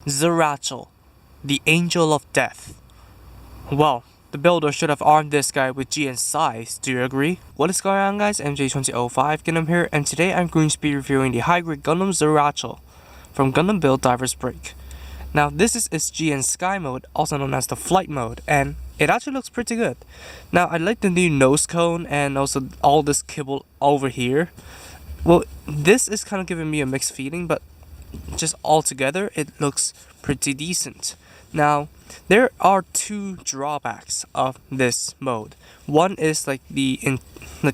Zerachiel, the Angel of Death. Well, the builder should have armed this guy with GN size, do you agree? What is going on, guys? MJ2005 Gundam here, and today I'm going to be reviewing the high-grade Gundam Zerachiel from Gundam Build Divers Break. Now this is its GN Sky mode, also known as the flight mode, and it actually looks pretty good. Now I like the new nose cone and also all this kibble over here. Well, this is kind of giving me a mixed feeling, but just altogether it looks pretty decent. Now there are two drawbacks of this mode. One is like the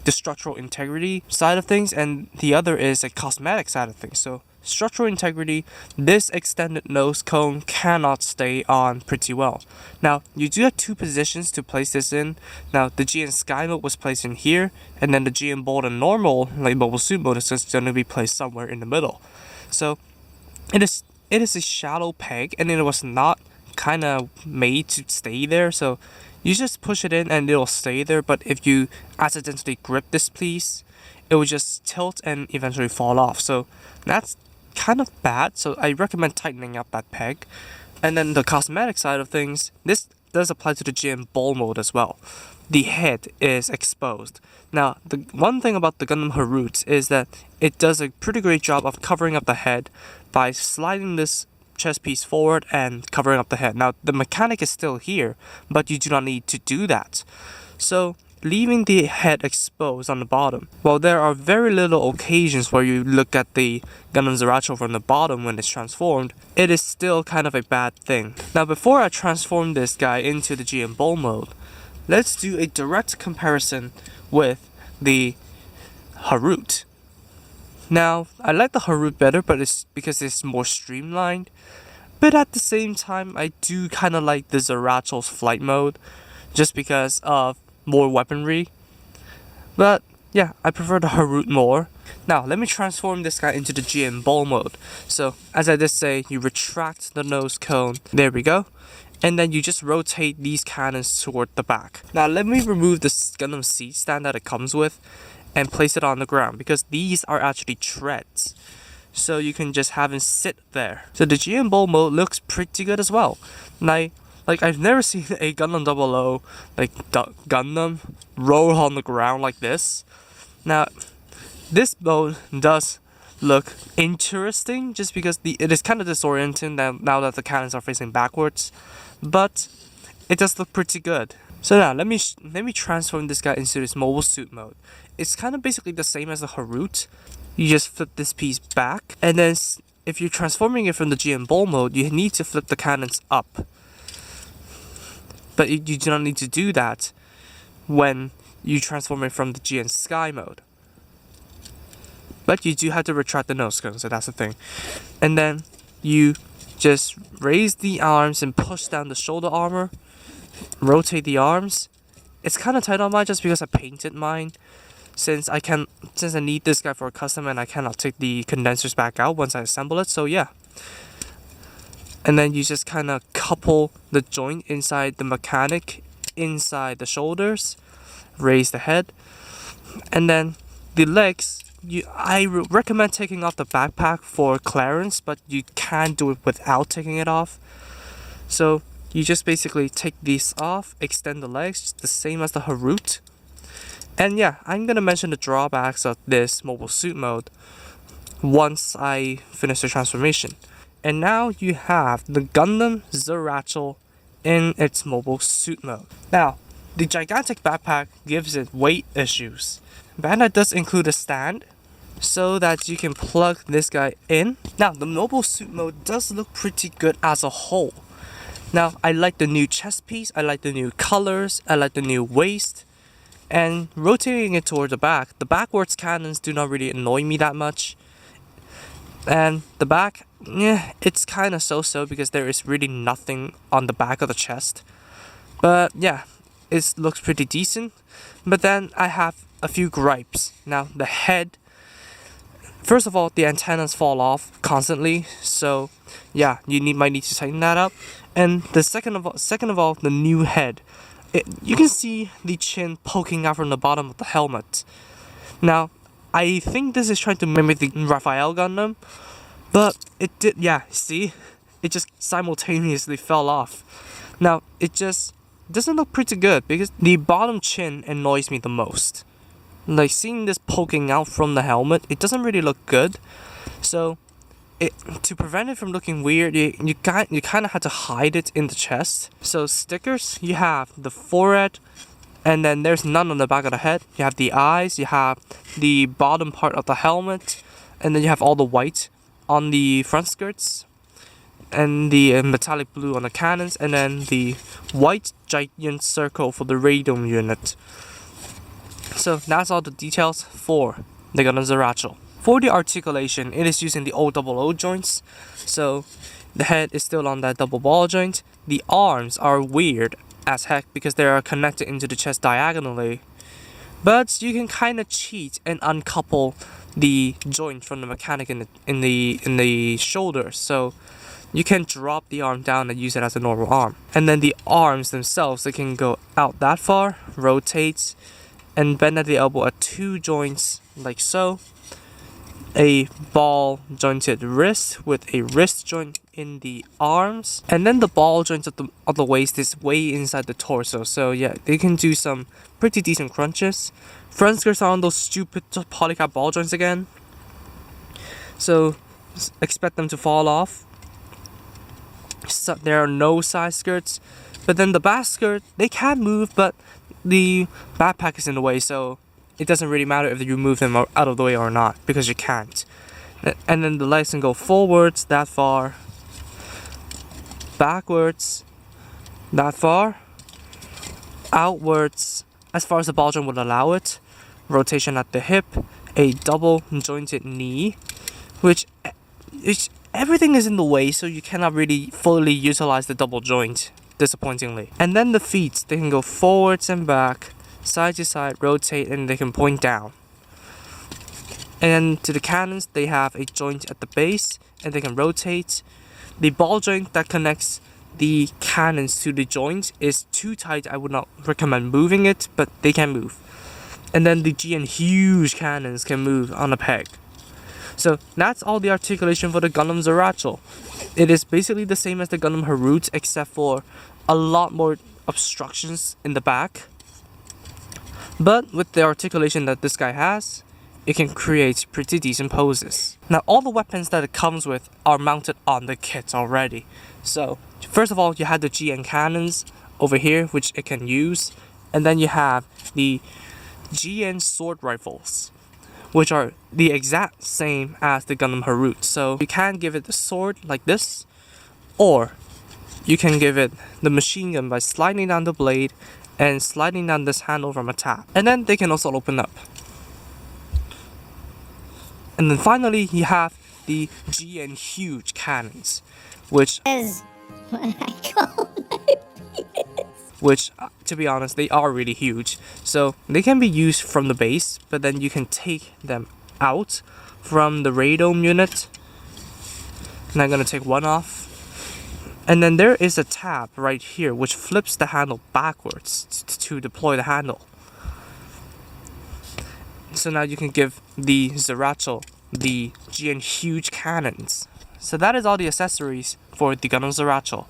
structural integrity side of things, and the other is a cosmetic side of things. So structural integrity, this extended nose cone cannot stay on pretty well. Now you do have two positions to place this in. Now the GN Sky mode was placed in here, and then the GN Bold and normal like mobile suit mode is just going to be placed somewhere in the middle. So it is a shallow peg, and it was not kind of made to stay there, so you just push it in and it'll stay there. But if you accidentally grip this piece, it will just tilt and eventually fall off, so that's kind of bad. So I recommend tightening up that peg. And then the cosmetic side of things, this does apply to the GN Bold mode as well. The head is exposed. Now the one thing about the Gundam Harut is that it does a pretty great job of covering up the head by sliding this chest piece forward and covering up the head. Now the mechanic is still here, but you do not need to do that. So leaving the head exposed on the bottom, while there are very little occasions where you look at the Gundam Zerachiel from the bottom when it's transformed, it is still kind of a bad thing. Now before I transform this guy into the GN Bold mode, let's do a direct comparison with the Harut. Now, I like the Harut better, but it's because it's more streamlined. But at the same time, I do kind of like the Zerachiel's flight mode, just because of more weaponry. But yeah, I prefer the Harut more. Now, let me transform this guy into the GN Bold mode. So, as I did say, you retract the nose cone. There we go. And then you just rotate these cannons toward the back. Now, let me remove the Gundam seat stand that it comes with and place it on the ground, because these are actually treads, so you can just have him sit there. So the GN Bold mode looks pretty good as well. Now, I've never seen a Gundam 00 Gundam roll on the ground like this. Now this mode does look interesting just because it is kind of disorienting now that the cannons are facing backwards, but it does look pretty good. So now let me transform this guy into this mobile suit mode. It's kind of basically the same as the Harut. You just flip this piece back, and then if you're transforming it from the GN Bold mode, you need to flip the cannons up. But you do not need to do that when you transform it from the GN Sky mode. But you do have to retract the nose cone, so that's the thing. And then you just raise the arms and push down the shoulder armor. Rotate the arms. It's kind of tight on mine just because I painted mine. Since I need this guy for a custom, and I cannot take the condensers back out once I assemble it, so yeah. And then you just kind of couple the joint inside the mechanic, inside the shoulders, raise the head, and then the legs. I recommend taking off the backpack for clearance, but you can do it without taking it off. So you just basically take these off, extend the legs, just the same as the Harut. And yeah, I'm gonna mention the drawbacks of this mobile suit mode once I finish the transformation. And now you have the Gundam Zerachiel in its mobile suit mode. Now, the gigantic backpack gives it weight issues. Bandai does include a stand so that you can plug this guy in. Now, the mobile suit mode does look pretty good as a whole. Now, I like the new chest piece, I like the new colors, I like the new waist. And rotating it toward the backwards cannons do not really annoy me that much. And the back, yeah, it's kind of so-so because there is really nothing on the back of the chest. But yeah, it looks pretty decent. But then I have a few gripes. Now the head, first of all, the antennas fall off constantly, so yeah, might need to tighten that up. And the second of all, the new head. You can see the chin poking out from the bottom of the helmet. Now, I think this is trying to mimic the Raphael Gundam, but it did, yeah, see? it just simultaneously fell off. Now, it just doesn't look pretty good because the bottom chin annoys me the most. Like, seeing this poking out from the helmet, it doesn't really look good. So, to prevent it from looking weird, you kind of had to hide it in the chest. So, stickers, you have the forehead, and then there's none on the back of the head. You have the eyes, you have the bottom part of the helmet, and then you have all the white on the front skirts, and the metallic blue on the cannons, and then the white giant circle for the radome unit. So that's all the details for the Gundam Zerachiel. For the articulation, it is using the old double O joints. So the head is still on that double ball joint. The arms are weird as heck because they are connected into the chest diagonally. But you can kind of cheat and uncouple the joint from the mechanic in the shoulder. So you can drop the arm down and use it as a normal arm. And then the arms themselves, they can go out that far, rotate, and bend at the elbow at 2 joints like so. A ball jointed wrist with a wrist joint in the arms, and then the ball joints of the waist is way inside the torso. So yeah, they can do some pretty decent crunches. Front skirts are on those stupid polycap ball joints again, so expect them to fall off. So there are no side skirts, but then the back skirt, they can move, but the backpack is in the way, so it doesn't really matter if you move them out of the way or not, because you can't. And then the legs can go forwards that far, backwards that far, outwards as far as the ball joint would allow it, rotation at the hip, a double jointed knee, which everything is in the way, so you cannot really fully utilize the double joint, disappointingly. And then the feet, they can go forwards and back, side to side, rotate, and they can point down. And then to the cannons, they have a joint at the base, and they can rotate. The ball joint that connects the cannons to the joint is too tight. I would not recommend moving it, but they can move. And then the GN huge cannons can move on a peg. So that's all the articulation for the Gundam Zerachiel. It is basically the same as the Gundam Harut, except for a lot more obstructions in the back. But with the articulation that this guy has, it can create pretty decent poses. Now, all the weapons that it comes with are mounted on the kit already. So first of all, you have the GN cannons over here, which it can use, and then you have the GN sword rifles, which are the exact same as the Gundam Harut. So you can give it the sword like this, or you can give it the machine gun by sliding down the blade and sliding down this handle from a tap. And then they can also open up. And then finally, you have the GN huge cannons, which is what I call which, to be honest, they are really huge. So they can be used from the base, but then you can take them out from the radome unit. And I'm gonna take one off. And then there is a tab right here which flips the handle backwards to deploy the handle. So now you can give the Zerachiel the GN huge cannons. So that is all the accessories for the Gundam Zerachiel.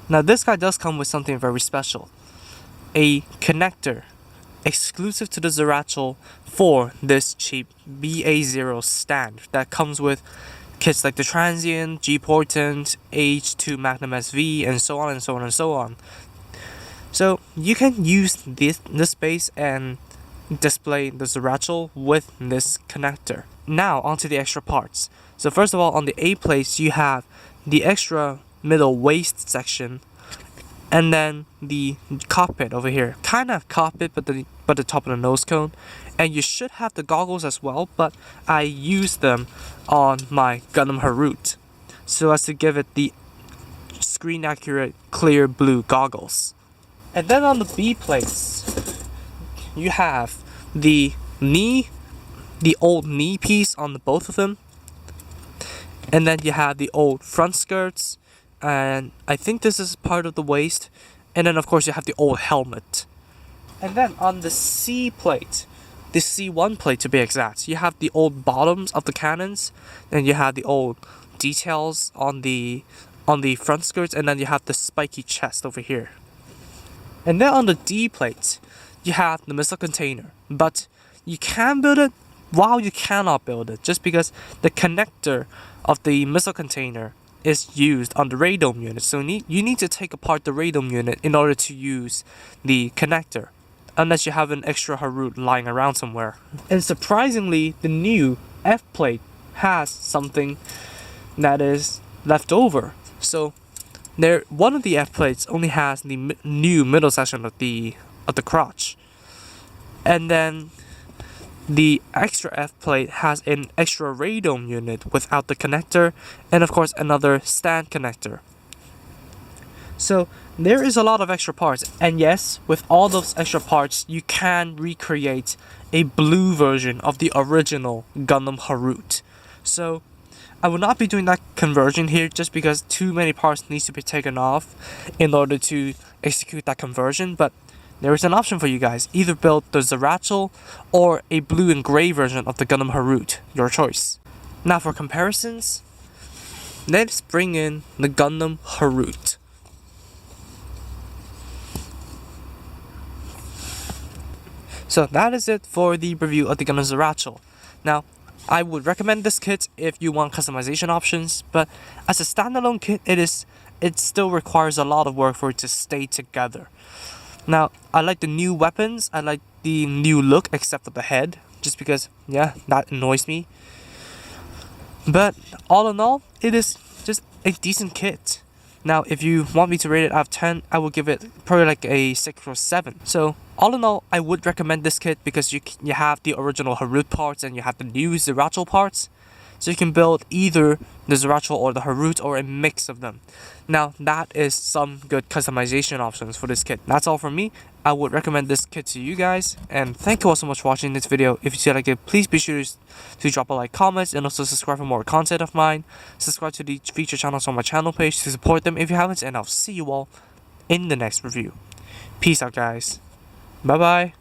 Now this guy does come with something very special. A connector exclusive to the Zerachiel for this cheap BA0 stand that comes with kits like the Transient, G-Portent, H2 Magnum SV, and so on and so on and so on. So you can use this space and display the Zerachiel with this connector. Now onto the extra parts. So first of all, on the A plates you have the extra middle waist section, and then the cockpit over here, kind of cockpit but the top of the nose cone. And you should have the goggles as well, but I used them on my Gundam Harut so as to give it the screen accurate clear blue goggles. And then on the B plates you have the knee, the old knee piece on the both of them, and then you have the old front skirts, and I think this is part of the waist, and then of course you have the old helmet. And then on the C plate, the C1 plate to be exact, you have the old bottoms of the cannons, and you have the old details on the front skirts, and then you have the spiky chest over here. And then on the D plate, you have the missile container, but you can build it while you cannot build it, just because the connector of the missile container is used on the radome unit. So you need to take apart the radome unit in order to use the connector, unless you have an extra Harut lying around somewhere. And surprisingly, the new F plate has something that is left over. So one of the F plates only has the new middle section of the crotch, and then the extra F plate has an extra radome unit without the connector, and of course another stand connector. So there is a lot of extra parts, and yes, with all those extra parts, you can recreate a blue version of the original Gundam Harut. So I will not be doing that conversion here, just because too many parts needs to be taken off in order to execute that conversion, but there is an option for you guys. Either build the Zerachiel or a blue and gray version of the Gundam Harut, your choice. Now for comparisons, let's bring in the Gundam Harut. So that is it for the review of the Gundam Zerachiel. Now, I would recommend this kit if you want customization options, but as a standalone kit, it still requires a lot of work for it to stay together. Now, I like the new weapons, I like the new look except for the head, just because, yeah, that annoys me. But all in all, it is just a decent kit. Now, if you want me to rate it out of 10, I will give it probably like a 6 or 7. So, all in all, I would recommend this kit because you have the original Harut parts and you have the new Zerachiel parts. So you can build either the Zerachiel or the Harut, or a mix of them. Now, that is some good customization options for this kit. That's all from me. I would recommend this kit to you guys. And thank you all so much for watching this video. If you like it, please be sure to drop a like, comment, and also subscribe for more content of mine. Subscribe to the featured channels on my channel page to support them if you haven't. And I'll see you all in the next review. Peace out, guys. Bye bye.